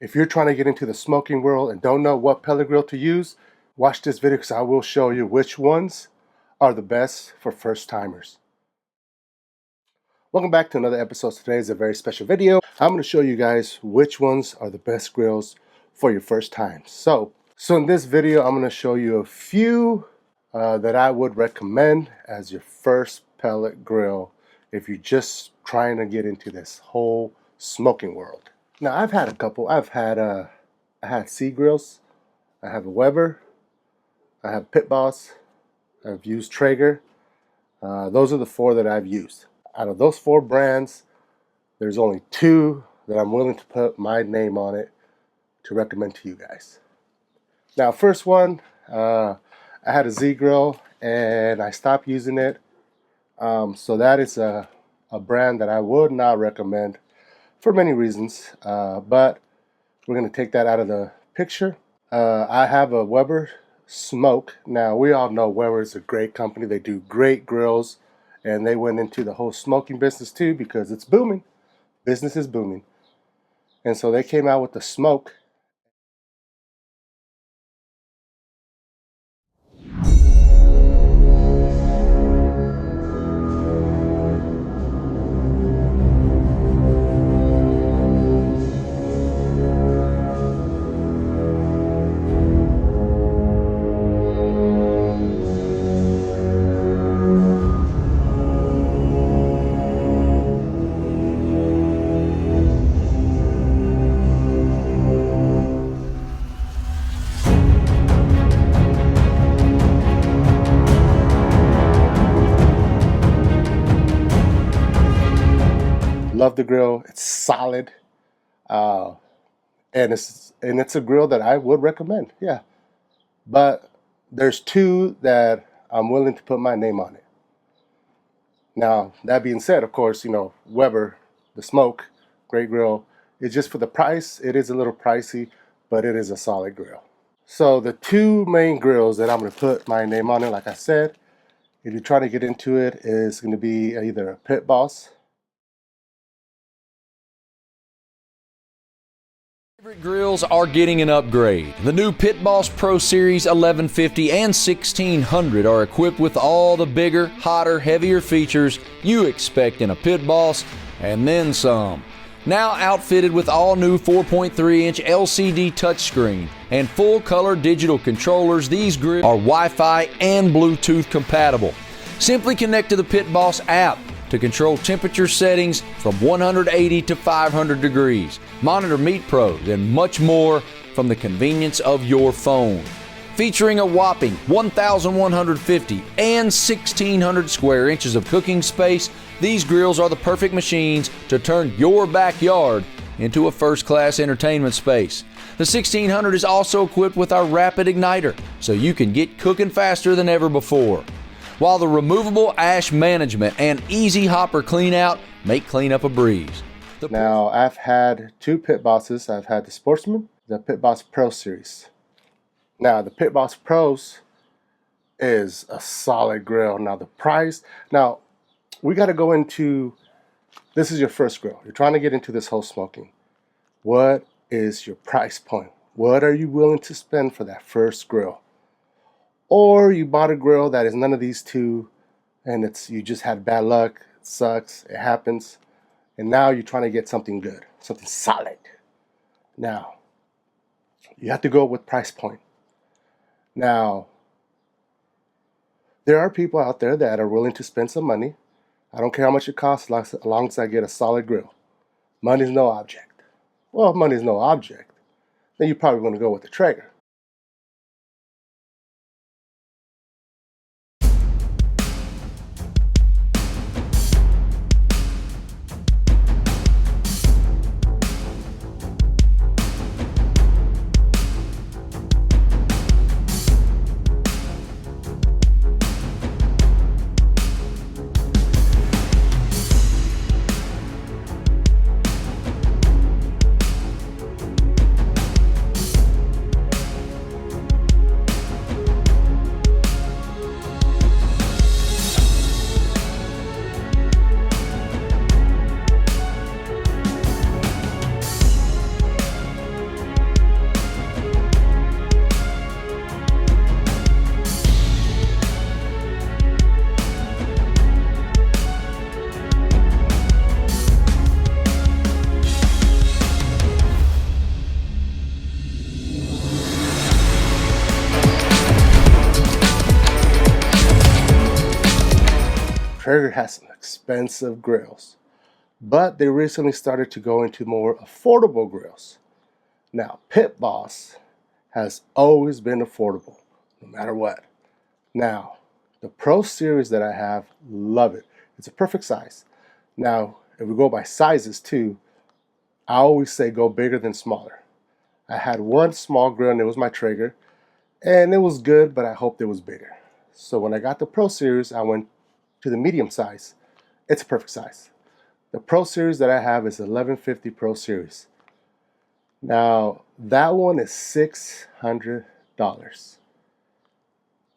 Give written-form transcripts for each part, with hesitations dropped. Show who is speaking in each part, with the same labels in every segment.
Speaker 1: If you're trying to get into the smoking world and don't know what pellet grill to use, watch this video because I will show you which ones are the best for first timers. Welcome back to another episode. Today is a very special video. I'm going to show you guys which ones are the best grills for your first time. So in this video, I'm going to show you a few that I would recommend as your first pellet grill if you're just trying to get into this whole smoking world. Now I've had a couple. I had C grills. I have a Weber. I have Pit Boss. I've used Traeger. Those are the four that I've used. Out of those four brands, there's only two that I'm willing to put my name on it to recommend to you guys. Now, first one, I had a Z grill and I stopped using it. So that is a brand that I would not recommend for many reasons. But we're going to take that out of the picture. I have a Weber Smoke. Now, we all know Weber is a great company. They do great grills. And they went into the whole smoking business too because it's booming. Business is booming. And so they came out with the Smoke. Love the grill. It's solid, and it's a grill that I would recommend. Yeah, but there's two that I'm willing to put my name on it. Now that being said, of course, you know Weber, the Smoke, great grill. It's just for the price. It is a little pricey, but it is a solid grill. So the two main grills that I'm going to put my name on it, like I said, if you're trying to get into it, is going to be either a Pit Boss.
Speaker 2: Favorite grills are getting an upgrade. The new Pit Boss Pro Series 1150 and 1600 are equipped with all the bigger, hotter, heavier features you expect in a Pit Boss, and then some. Now outfitted with all new 4.3-inch LCD touchscreen and full-color digital controllers, these grills are Wi-Fi and Bluetooth compatible. Simply connect to the Pit Boss app to control temperature settings from 180 to 500 degrees, monitor meat probes, and much more from the convenience of your phone. Featuring a whopping 1,150 and 1,600 square inches of cooking space, these grills are the perfect machines to turn your backyard into a first-class entertainment space. The 1600 is also equipped with our rapid igniter, so you can get cooking faster than ever before. While the removable ash management and easy hopper cleanout make cleanup a breeze.
Speaker 1: Now, I've had two Pit Bosses. I've had the Sportsman, the Pit Boss Pro Series. Now, the Pit Boss Pros is a solid grill. Now, the price. Now, we got to go into, this is your first grill. You're trying to get into this whole smoking. What is your price point? What are you willing to spend for that first grill? Or you bought a grill that is none of these two, and you just had bad luck, it sucks, it happens, and now you're trying to get something good, something solid. Now, you have to go with price point. Now, there are people out there that are willing to spend some money. I don't care how much it costs, as long as I get a solid grill. Money's no object. Well, if money's no object, then you're probably going to go with the Traeger. Traeger has some expensive grills, but they recently started to go into more affordable grills. Now, Pit Boss has always been affordable, no matter what. Now, the Pro Series that I have, love it. It's a perfect size. Now, if we go by sizes too, I always say go bigger than smaller. I had one small grill and it was my Traeger, and it was good, but I hoped it was bigger. So when I got the Pro Series, I went to the medium size. It's a perfect size. The Pro Series that I have is 1150 Pro Series. Now, that one is $600.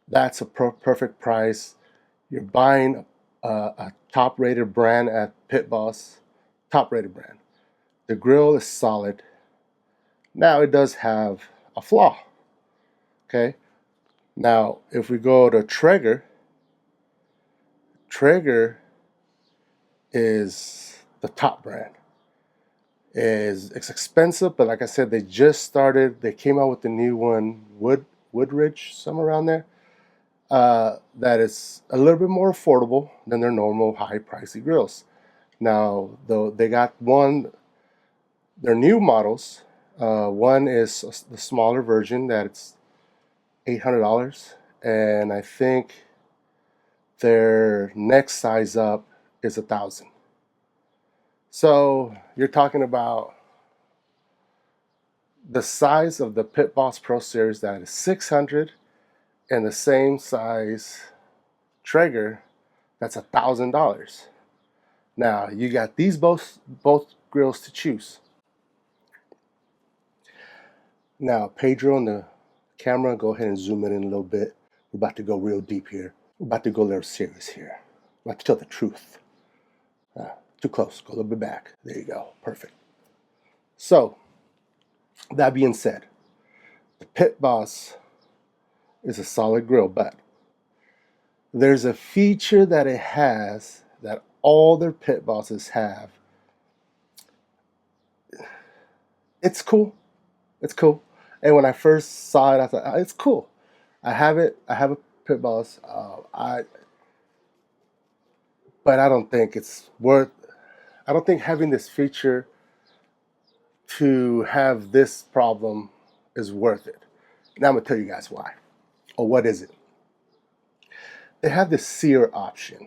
Speaker 1: That's a perfect price. You're buying a top-rated brand at Pit Boss, top-rated brand. The grill is solid. Now, it does have a flaw, okay? Now, if we go to Traeger, Traeger is the top brand. It's expensive, but like I said, they just started. They came out with the new one, Woodridge, somewhere around there. That is a little bit more affordable than their normal high pricey grills. Now, though, they got their new models. One is the smaller version that it's $800, and I think their next size up is $1,000. So you're talking about the size of the Pit Boss Pro Series that is $600, and the same size Traeger that's $1,000. Now you got these both grills to choose. Now, Pedro on the camera, go ahead and zoom in a little bit. We're about to go real deep here. We're about to go a little serious here. We're about to tell the truth. Too close. Go a little bit back. There you go. Perfect. So, that being said, the Pit Boss is a solid grill, but there's a feature that it has that all their Pit Bosses have. It's cool. It's cool. And when I first saw it, I thought, oh, it's cool. I have it. I have a Pit Boss. But I don't think it's worth. I don't think having this feature to have this problem is worth it. Now I'm gonna tell you guys why. Or what is it? They have this sear option.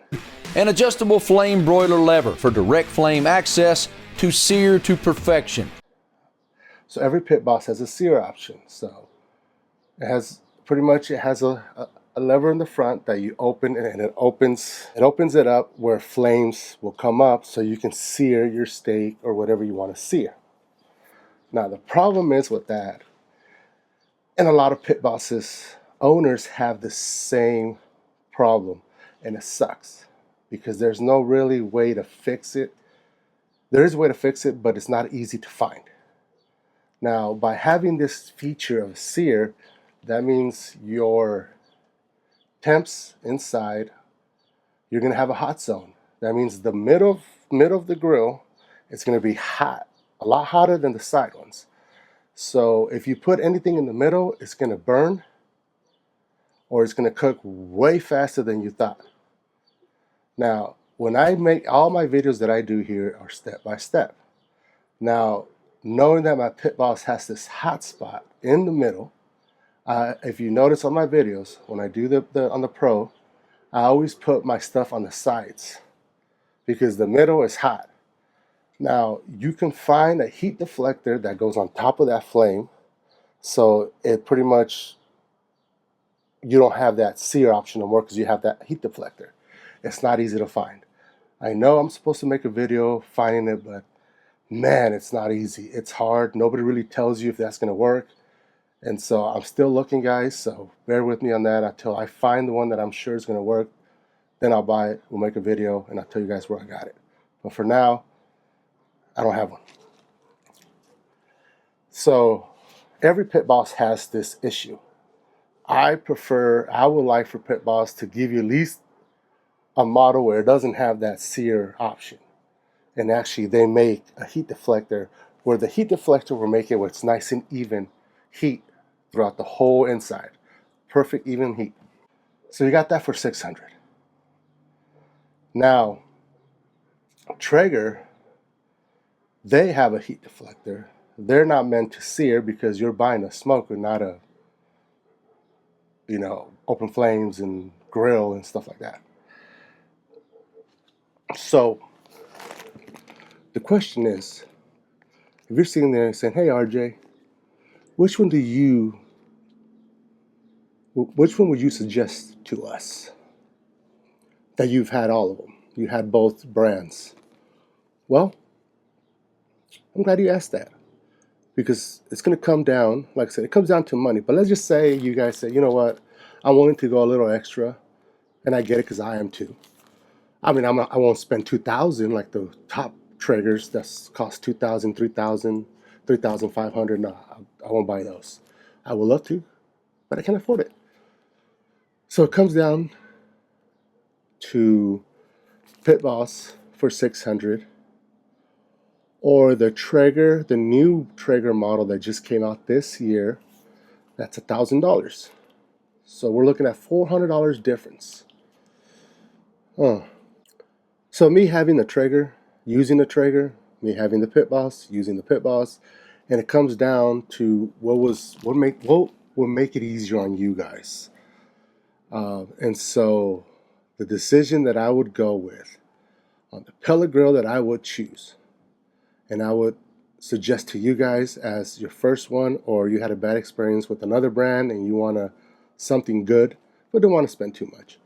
Speaker 2: An adjustable flame broiler lever for direct flame access to sear to perfection.
Speaker 1: So every Pit Boss has a sear option. So it has a lever in the front that you open, and it opens it up where flames will come up so you can sear your steak or whatever you want to sear. Now the problem is with that, and a lot of Pit Bosses owners have the same problem, and it sucks because there's no really way to fix it. There is a way to fix it, but it's not easy to find. Now, by having this feature of sear, that means your temps inside, you're going to have a hot zone. That means the middle of the grill is going to be hot, a lot hotter than the side ones. So if you put anything in the middle, it's going to burn, or it's going to cook way faster than you thought. Now, when I make all my videos that I do here are step by step. Now, knowing that my Pit Boss has this hot spot in the middle, if you notice on my videos, when I do on the Pro, I always put my stuff on the sides because the middle is hot. Now, you can find a heat deflector that goes on top of that flame, so it pretty much, you don't have that sear option no more because you have that heat deflector. It's not easy to find. I know I'm supposed to make a video finding it, but man, it's not easy. It's hard. Nobody really tells you if that's going to work. And so I'm still looking, guys, so bear with me on that until I find the one that I'm sure is going to work. Then I'll buy it, we'll make a video, and I'll tell you guys where I got it. But for now, I don't have one. So every Pit Boss has this issue. I would like for Pit Boss to give you at least a model where it doesn't have that sear option. And actually they make a heat deflector where the heat deflector will make it where it's nice and even heat throughout the whole inside. Perfect even heat. So you got that for $600. Now, Traeger, they have a heat deflector. They're not meant to sear because you're buying a smoker, not a, open flames and grill and stuff like that. So the question is, if you're sitting there and saying, "Hey, RJ, which one would you suggest to us that you've had all of them? You had both brands." Well, I'm glad you asked that, because it's going to come down, like I said, it comes down to money. But let's just say you guys say, "You know what, I'm willing to go a little extra," and I get it because I am too. I mean, I won't spend 2,000 like the top Traegers that cost 2,000, 3,000, 3,500. No, I won't buy those. I would love to, but I can't afford it. So it comes down to Pit Boss for 600, or the Traeger, the new Traeger model that just came out this year. That's $1,000. So we're looking at $400 difference. So me having the Traeger, using the Traeger, me having the Pit Boss, using the Pit Boss, and it comes down to what will make it easier on you guys. And so the decision that I would go with on the pellet grill that I would choose, and I would suggest to you guys as your first one, or you had a bad experience with another brand and you want something good but don't want to spend too much,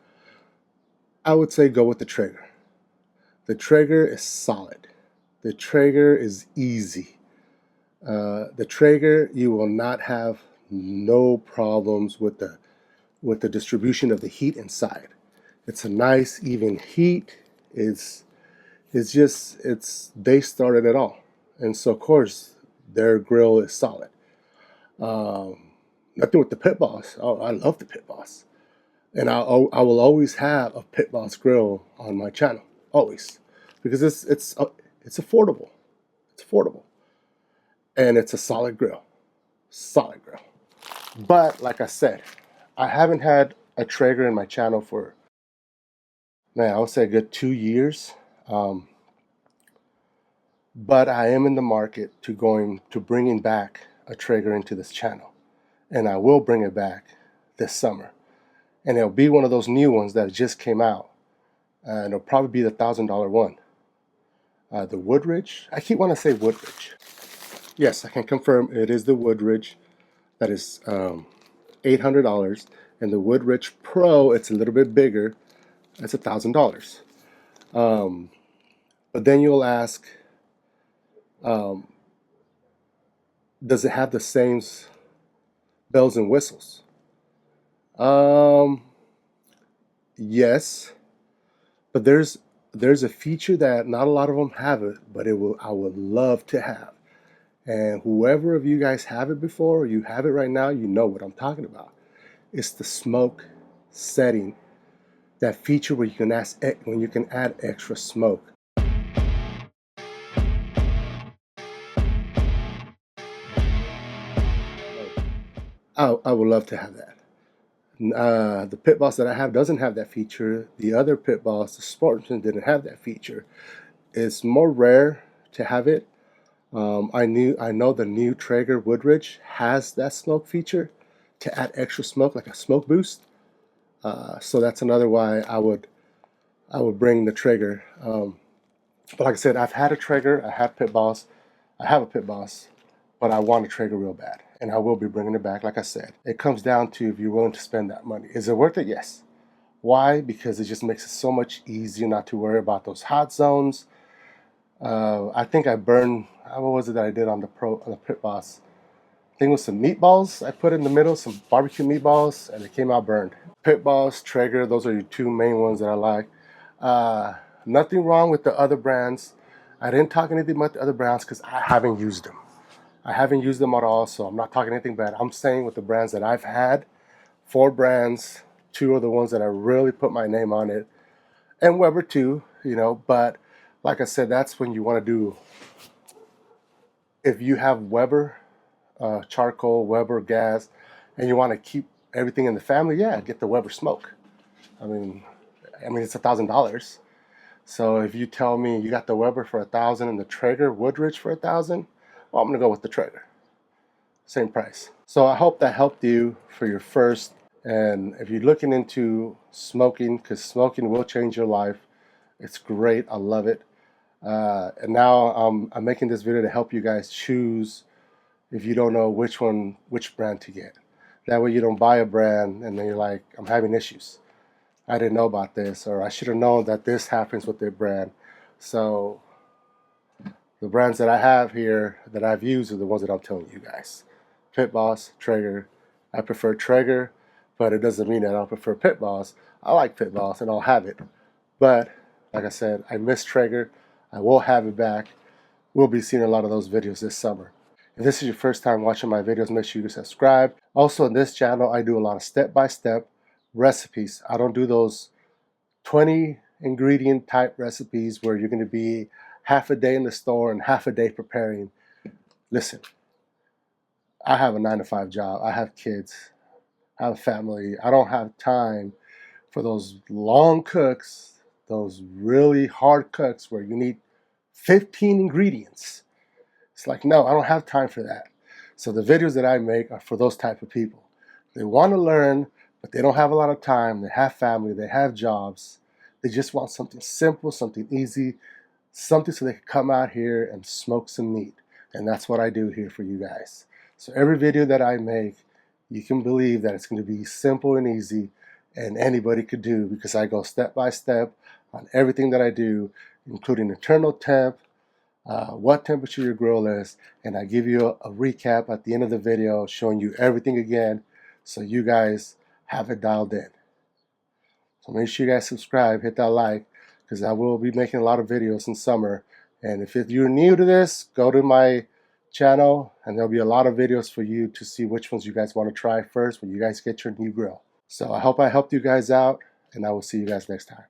Speaker 1: I would say go with the Traeger. The Traeger is solid. The Traeger is easy. The Traeger, you will not have no problems with the distribution of the heat inside. It's a nice even heat. They started it all, and so of course their grill is solid. Nothing with the Pit Boss. Oh, I love the Pit Boss, and I will always have a Pit Boss grill on my channel, always, because it's affordable. It's affordable, and it's a solid grill, solid grill. But like I said, I haven't had a Traeger in my channel for, man, I would say a good 2 years. But I am in the market to bringing back a Traeger into this channel, and I will bring it back this summer, and it'll be one of those new ones that just came out, and it'll probably be the $1,000 one. The Woodridge. I keep wanting to say Woodridge. Yes, I can confirm it is the Woodridge. That is $800, and the Woodridge Pro, it's a little bit bigger. That's $1,000. But then you'll ask, does it have the same bells and whistles? Yes, but there's a feature that not a lot of them have it, but I would love to have. And whoever of you guys have it before, or you have it right now, you know what I'm talking about. It's the smoke setting, that feature where you can add extra smoke. I would love to have that. The Pit Boss that I have doesn't have that feature. The other Pit Boss, the Spartan, didn't have that feature. It's more rare to have it. I know the new Traeger Woodridge has that smoke feature to add extra smoke, like a smoke boost. So that's another why I would bring the Traeger. But like I said, I've had a Traeger, I have Pit Boss, I have a Pit Boss, but I want a Traeger real bad, and I will be bringing it back. Like I said, it comes down to if you're willing to spend that money. Is it worth it? Yes. Why? Because it just makes it so much easier not to worry about those hot zones. I think I burned, what was it that I did on the Pit Boss? I think it was some meatballs I put in the middle, some barbecue meatballs, and it came out burned. Pit Boss, Traeger, those are your two main ones that I like. Nothing wrong with the other brands. I didn't talk anything about the other brands because I haven't used them. I haven't used them at all, so I'm not talking anything bad. I'm saying with the brands that I've had, 4 brands, 2 are the ones that I really put my name on it, and Weber too, but like I said, that's when you want to do, if you have Weber charcoal, Weber gas, and you want to keep everything in the family, yeah, get the Weber smoke. I mean it's $1,000. So if you tell me you got the Weber for $1,000 and the Traeger Woodridge for $1,000, well, I'm gonna go with the Traeger. Same price. So I hope that helped you for your first. And if you're looking into smoking, because smoking will change your life, it's great. I love it. And now I'm making this video to help you guys choose if you don't know which brand to get. That way you don't buy a brand and then you're like, I'm having issues. I didn't know about this, or I should have known that this happens with their brand. So the brands that I have here that I've used are the ones that I'm telling you guys. Pit Boss, Traeger. I prefer Traeger, but it doesn't mean that I don't prefer Pit Boss. I like Pit Boss and I'll have it. But like I said, I miss Traeger. I will have it back. We'll be seeing a lot of those videos this summer. If this is your first time watching my videos, make sure you subscribe. Also, on this channel, I do a lot of step-by-step recipes. I don't do those 20 ingredient type recipes where you're going to be half a day in the store and half a day preparing. Listen, I have a 9-to-5 job. I have kids. I have a family. I don't have time for those long cooks, those really hard cooks where you need 15 ingredients. It's like, no, I don't have time for that. So the videos that I make are for those type of people. They want to learn, but they don't have a lot of time. They have family, they have jobs. They just want something simple, something easy, something so they can come out here and smoke some meat. And that's what I do here for you guys. So every video that I make, you can believe that it's going to be simple and easy and anybody could do, because I go step by step on everything that I do, including internal temp, what temperature your grill is, and I give you a recap at the end of the video showing you everything again so you guys have it dialed in. So make sure you guys subscribe, hit that like, because I will be making a lot of videos in summer. And if you're new to this, go to my channel and there'll be a lot of videos for you to see which ones you guys want to try first when you guys get your new grill. So I hope I helped you guys out, and I will see you guys next time.